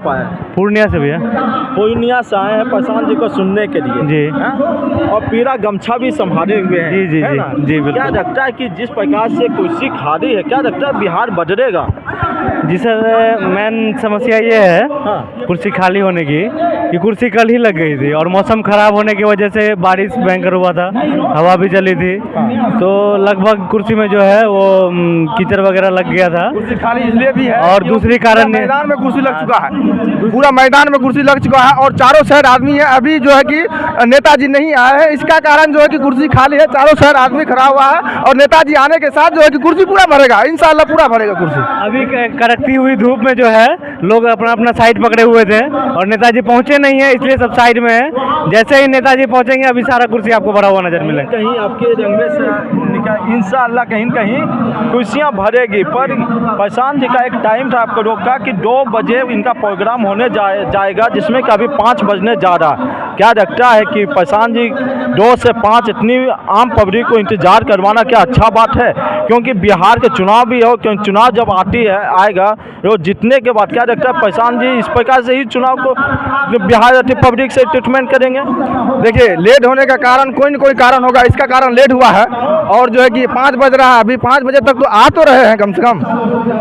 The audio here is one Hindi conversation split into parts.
आप आए हैं? पूर्णिया से भैया। पूर्णिया से आए हैं प्रशांत जी को सुनने के लिए जी। हैं? और पीला गमछा भी संभाले हुए हैं। जी जी है जी ना? जी बिल्कुल। क्या लगता है कि जिस प्रकार से कुर्सी खाली है, क्या लगता है बिहार बदलेगा? जी सर, मेन समस्या ये है हाँ। कुर्सी खाली होने की कि कुर्सी कल ही लग गई थी और मौसम ख़राब होने की वजह से बारिश भयंकर हुआ था, हवा भी चली थी, तो लगभग कुर्सी में जो है वो कीचड़ वगैरह लग गया था। कुर्सी खाली इसलिए भी है और दूसरी कारण मैदान में कुर्सी लग चुका है, पूरा मैदान में कुर्सी लग चुका है और चारों साइड आदमी है। अभी जो है कि नेताजी नहीं आए हैं, इसका कारण जो है कि कुर्सी खाली है, चारों साइड आदमी खड़ा हुआ है और नेताजी आने के साथ जो है कि कुर्सी पूरा भरेगा, इंशाल्लाह पूरा भरेगा कुर्सी। अभी कड़कती हुई धूप में जो है लोग अपना अपना साइड पकड़े हुए थे और नेताजी पहुंचे नहीं है, इसलिए सब साइड में है। जैसे ही नेताजी पहुंचेंगे अभी सारा कुर्सी आपको भरा हुआ नजर मिलेगा। कहीं आपके रंग में से इंशाल्लाह कहीं कहीं कुर्सियां भरेगी। पर प्रशांत जी का एक टाइम था आपको रोका कि 2 बजे इनका प्रोग्राम होने जाएगा, जिसमें कि अभी 5 बजने जा रहा है। क्या लगता है कि प्रशांत जी 2 से 5 इतनी आम पब्लिक को इंतजार करवाना क्या अच्छा बात है? क्योंकि बिहार के चुनाव भी हो, क्योंकि चुनाव जब आएगा वो जीतने के बाद क्या लगता है प्रशांत जी इस प्रकार से ही चुनाव को बिहार पब्लिक से ट्रीटमेंट करेंगे? देखिए, लेट होने का कारण कोई न कोई कारण होगा, इसका कारण लेट हुआ है और जो है कि 5 बज रहा है, अभी 5 बजे तक तो आ तो रहे हैं, कम से कम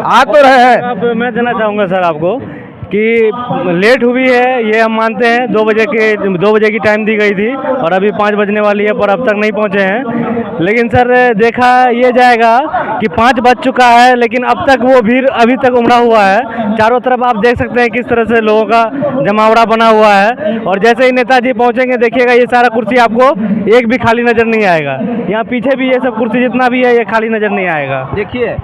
आ तो रहे हैं। अब मैं देना चाहूँगा सर आपको कि लेट हुई है ये हम मानते हैं, 2 बजे की टाइम दी गई थी और अभी 5 बजने वाली है पर अब तक नहीं पहुंचे हैं। लेकिन सर देखा ये जाएगा कि 5 बज चुका है लेकिन अब तक वो भीड़ अभी तक उमड़ा हुआ है। चारों तरफ आप देख सकते हैं किस तरह से लोगों का जमावड़ा बना हुआ है और जैसे ही नेताजी पहुंचेंगे देखिएगा ये सारा कुर्सी आपको एक भी खाली नज़र नहीं आएगा। यहाँ पीछे भी ये सब कुर्सी जितना भी है ये खाली नज़र नहीं आएगा। देखिए,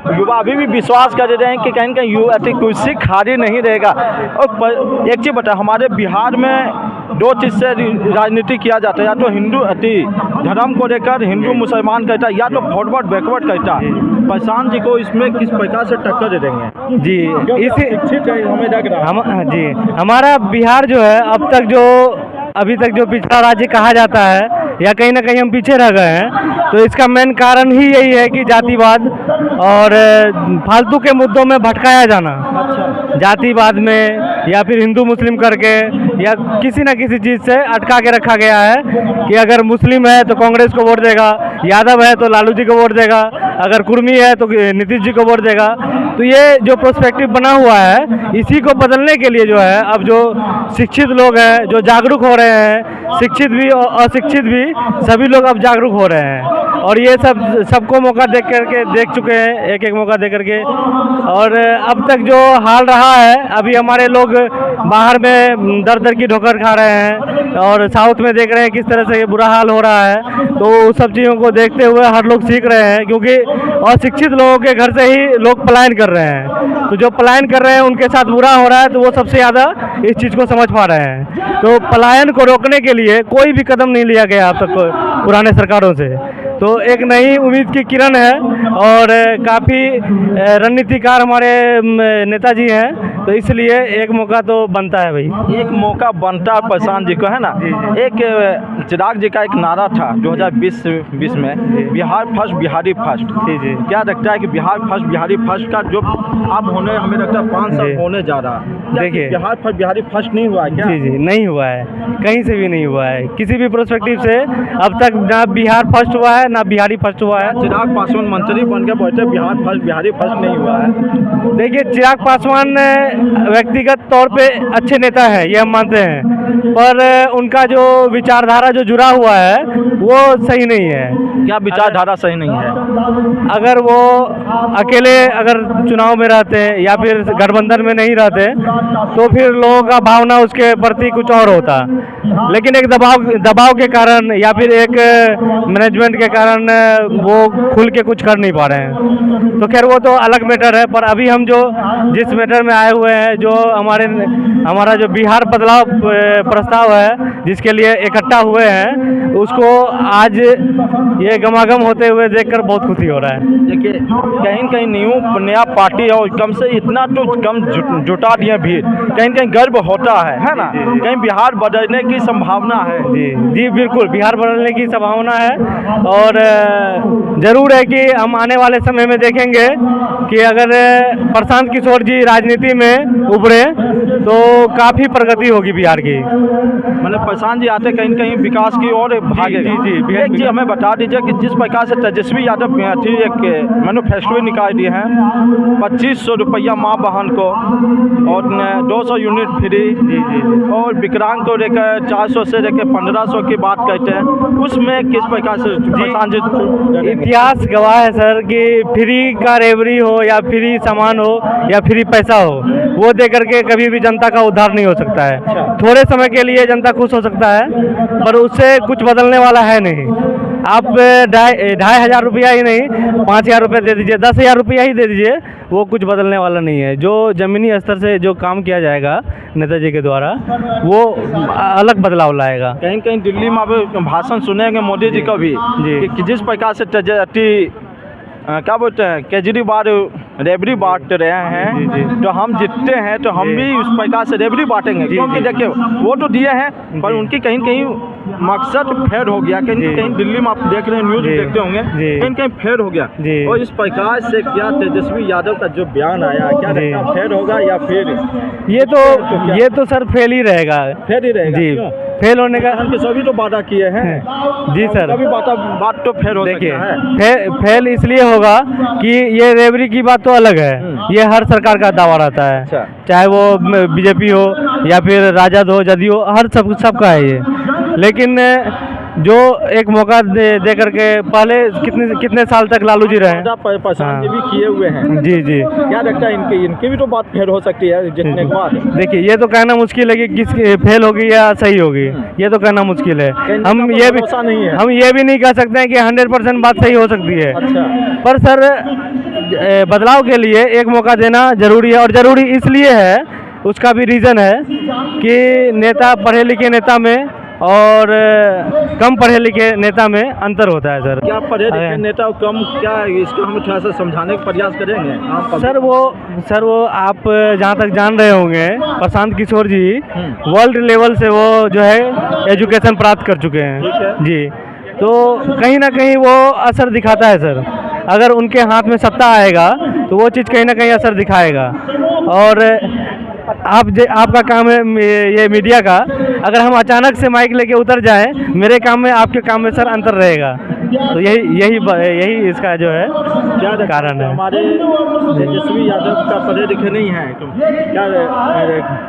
युवा अभी भी विश्वास कर रहे हैं कि कहीं कहीं युवा कुर्सी खाली नहीं रहेगा। और एक चीज़ बता, हमारे बिहार में 2 चीज़ से राजनीति किया जाता है, या तो हिंदू धर्म को लेकर हिंदू मुसलमान कहता है, या तो फॉरवर्ड बैकवर्ड कहता है। प्रशांत जी को इसमें किस प्रकार से टक्कर दे देंगे? जी इसी हमें लग रहा है जी हमारा बिहार जो है अभी तक जो पिछड़ा राज्य कहा जाता है या कहीं ना कहीं हम पीछे रह गए हैं, तो इसका मेन कारण ही यही है कि जातिवाद और फालतू के मुद्दों में भटकाया जाना। जातिवाद में या फिर हिंदू मुस्लिम करके या किसी न किसी चीज़ से अटका के रखा गया है कि अगर मुस्लिम है तो कांग्रेस को वोट देगा, यादव है तो लालू जी को वोट देगा, अगर कुर्मी है तो नीतीश जी को वोट देगा। तो ये जो प्रोस्पेक्टिव बना हुआ है इसी को बदलने के लिए जो है अब जो शिक्षित लोग हैं जो जागरूक हो रहे हैं, शिक्षित भी और अशिक्षित भी सभी लोग अब जागरूक हो रहे हैं और ये सबको मौका देख चुके हैं, एक मौका दे करके। और अब तक जो हाल रहा है, अभी हमारे लोग बाहर में दर की ठोकर खा रहे हैं और साउथ में देख रहे हैं किस तरह से ये बुरा हाल हो रहा है, तो उस सब चीज़ों को देखते हुए हर लोग सीख रहे हैं क्योंकि अशिक्षित लोगों के घर से ही लोग पलायन कर रहे हैं। तो जो पलायन कर रहे हैं उनके साथ बुरा हो रहा है, तो वो सबसे ज़्यादा इस चीज़ को समझ पा रहे हैं। तो पलायन को रोकने के लिए कोई भी कदम नहीं लिया गया अब तक पुराने सरकारों से, तो एक नई उम्मीद की किरण है और काफ़ी रणनीतिकार हमारे नेताजी हैं, तो इसलिए एक मौका तो बनता है भाई, एक मौका बनता है प्रशांत जी को, है ना। एक चिराग जी का एक नारा था 2020 में, बिहार फर्स्ट बिहारी फर्स्ट। जी जी, क्या लगता है कि बिहार फर्स्ट बिहारी फर्स्ट का जो अब होने हमें लगता है 5 साल होने जा रहा है, देखिए बिहार फर्स्ट बिहारी फर्स्ट नहीं हुआ है क्या? जी जी, नहीं हुआ है, कहीं से भी नहीं हुआ है, किसी भी प्रोस्पेक्टिव से अब तक ना बिहार फर्स्ट हुआ है ना बिहारी फर्स्ट हुआ है। चिराग पासवान मंत्री बन के बैठे, बिहार फर्स्ट बिहारी फर्स्ट नहीं हुआ है। देखिए, चिराग पासवान व्यक्तिगत तौर पे अच्छे नेता हैं, ये हम मानते हैं, पर उनका जो विचारधारा जो जुड़ा हुआ है वो सही नहीं है। क्या विचारधारा सही नहीं है? अगर वो अकेले अगर चुनाव में रहते या फिर गठबंधन में नहीं रहते तो फिर लोगों का भावना उसके प्रति कुछ और होता, लेकिन एक दबाव के कारण या फिर एक मैनेजमेंट के कारण वो खुल के कुछ कर नहीं पा रहे हैं। तो खैर वो तो अलग मैटर है, पर अभी हम जो जिस मैटर में आए हुए हैं, जो हमारा जो बिहार बदलाव प्रस्ताव है जिसके लिए इकट्ठा हुए हैं, उसको आज ये गमागम होते हुए देखकर बहुत खुशी हो रहा है। देखिए, कहीं कहीं नया पार्टी और कम से इतना तो कम जुटा दिए भीड़, कहीं कहीं गर्व होता है ना। कहीं बिहार बदलने की संभावना है। जी जी बिल्कुल, बिहार बदलने की संभावना है और और ज़रूर है कि हम आने वाले समय में देखेंगे कि अगर प्रशांत किशोर जी राजनीति में उभरे तो काफ़ी प्रगति होगी बिहार की। मैंने प्रशांत जी आते कहीं न कहीं विकास की ओर भागे। जी, एक जी हमें बता दीजिए कि जिस प्रकार से तेजस्वी यादव एक मैनिफेस्टो निकाल दिए हैं 2500 रुपया माँ बहन को और 200 यूनिट फ्री, और विकलांग को लेकर 400 से लेकर 1500 की बात करते हैं, उसमें किस प्रकार से प्रशांत जी? इतिहास गवाह है सर कि फ्री का रेवड़ी हो या फ्री सामान हो या फ्री पैसा हो, वो दे करके कभी भी जनता का उद्धार नहीं हो सकता है। थोड़े समय के लिए जनता खुश हो सकता है पर उससे कुछ बदलने वाला है नहीं। आप 2,500 रुपया ही नहीं 5,000 रुपये दे दीजिए, 10,000 रुपया ही दे दीजिए, वो कुछ बदलने वाला नहीं है। जो ज़मीनी स्तर से जो काम किया जाएगा नेताजी के द्वारा वो अलग बदलाव लाएगा। कहीं कहीं दिल्ली में अब भाषण सुनेंगे मोदी जी का भी कि जिस प्रकार से क्या बोलते हैं केजरीवाल रेबड़ी बांट रहे हैं, तो हम जीतते हैं तो हम भी उस प्रकार से रेबड़ी बांटेंगे, क्योंकि देखिए वो तो दिए हैं पर उनकी कहीं कहीं मकसद फेड हो गया। कहीं कहीं दिल्ली में आप देख रहे हैं, न्यूज़ देखते होंगे, कहीं कहीं फेड हो गया। और इस प्रकार से क्या तेजस्वी यादव का जो बयान आया, क्या फेड होगा या फिर ये तो सर फेल ही रहेगा। फेल ही रहेगा जी, फेल होने का सभी तो वादा किए हैं। जी सर, कभी बात तो फेल हो सकता है। फेल इसलिए होगा कि ये रेवड़ी की बात तो अलग है, ये हर सरकार का दावा रहता है। चाहे वो बीजेपी हो या फिर राजद हो, जदयू हो, हर सबका है ये। लेकिन जो एक मौका दे करके पहले कितने साल तक लालू जी रहे, प्रशांत जी भी किए हुए हैं। जी जी, क्या लगता है इनकी भी तो बात फेल हो सकती है जितने के बाद? देखिए ये तो कहना मुश्किल है कि किस फेल होगी या सही होगी, ये तो कहना मुश्किल है। हम ये भी नहीं कह सकते हैं कि 100% बात सही हो सकती है। पर सर बदलाव के लिए एक मौका देना जरूरी है, और ज़रूरी इसलिए है, उसका भी रीज़न है कि नेता पढ़े लिखे नेता में और कम पढ़े लिखे नेता में अंतर होता है सर। क्या पढ़े लिखे नेता और कम क्या है, इसको हम थोड़ा सा समझाने का प्रयास करेंगे। सर वो आप जहाँ तक जान रहे होंगे प्रशांत किशोर जी वर्ल्ड लेवल से वो जो है एजुकेशन प्राप्त कर चुके हैं जी, तो कहीं ना कहीं वो असर दिखाता है सर। अगर उनके हाथ में सत्ता आएगा तो वो चीज़ कहीं ना कहीं असर दिखाएगा। और आपका काम है ये मीडिया का, अगर हम अचानक से माइक लेके उतर जाएं, मेरे काम में आपके काम में सर अंतर रहेगा। तो यही इसका जो है क्या कारण है। हमारे तेजस्वी यादव का पढ़े लिखे नहीं है, तो क्या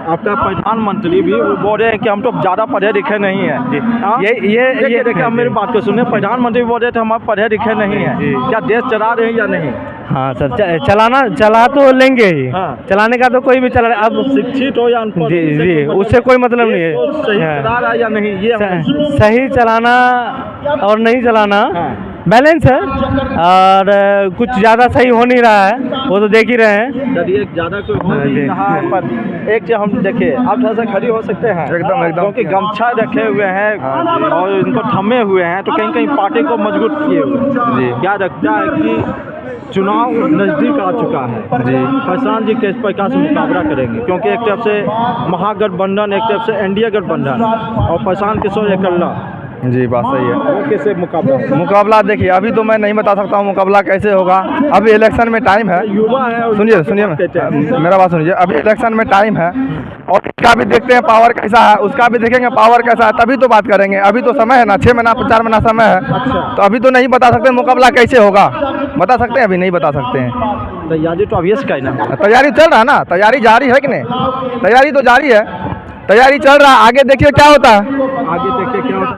आपका प्रधानमंत्री भी वो बोल रहे हैं कि हम तो ज़्यादा पढ़े लिखे नहीं है जी। ये देखिए हम मेरी बात को सुने, प्रधानमंत्री बोल रहे थे हम पढ़े लिखे नहीं है, क्या देश चला रहे हैं या नहीं? हाँ सर, चला तो लेंगे ही। चलाने का तो कोई भी चला, अब शिक्षित हो या अनपढ़, जी उससे कोई मतलब नहीं है। सही चला रहा या नहीं, ये सही चलाना और नहीं चलाना बैलेंस है, और कुछ ज़्यादा सही हो नहीं रहा है, वो तो देख ही रहे हैं। एक ज़्यादा कोई हो नहीं रहा है, पर एक चीज़ हम देखे, आप थोड़ा सा खड़ी हो सकते हैं एकदम, क्योंकि गमछा रखे हुए हैं और इनको थमे हुए हैं, तो कहीं कहीं पार्टी को मजबूत किए हुए। क्या लगता है कि चुनाव नज़दीक आ चुका है जी, प्रशांत जी किस प्रकार से मुकाबला करेंगे? क्योंकि एक तरफ से महागठबंधन, एक तरफ से एनडीए गठबंधन और प्रशांत किशोर अकेला। जी बात सही है। वो कैसे मुकाबला देखिए अभी तो मैं नहीं बता सकता हूँ मुकाबला कैसे होगा, अभी इलेक्शन में टाइम है। युवा है, सुनिए मेरा बात सुनिए, अभी इलेक्शन में टाइम है और उसका भी देखते हैं पावर कैसा है, उसका भी देखेंगे पावर कैसा है, तभी तो बात करेंगे। अभी तो समय है ना, 6 महीना 4 महीना समय है। तो अभी तो नहीं बता सकते मुकाबला कैसे होगा, बता सकते हैं अभी नहीं बता सकते हैं। तैयारी तो अभी से कहना है, तैयारी चल रहा है ना, तैयारी जारी है कि नहीं? तैयारी तो जारी है, तैयारी चल रहा है, आगे देखिए क्या होता है। आगे देखिए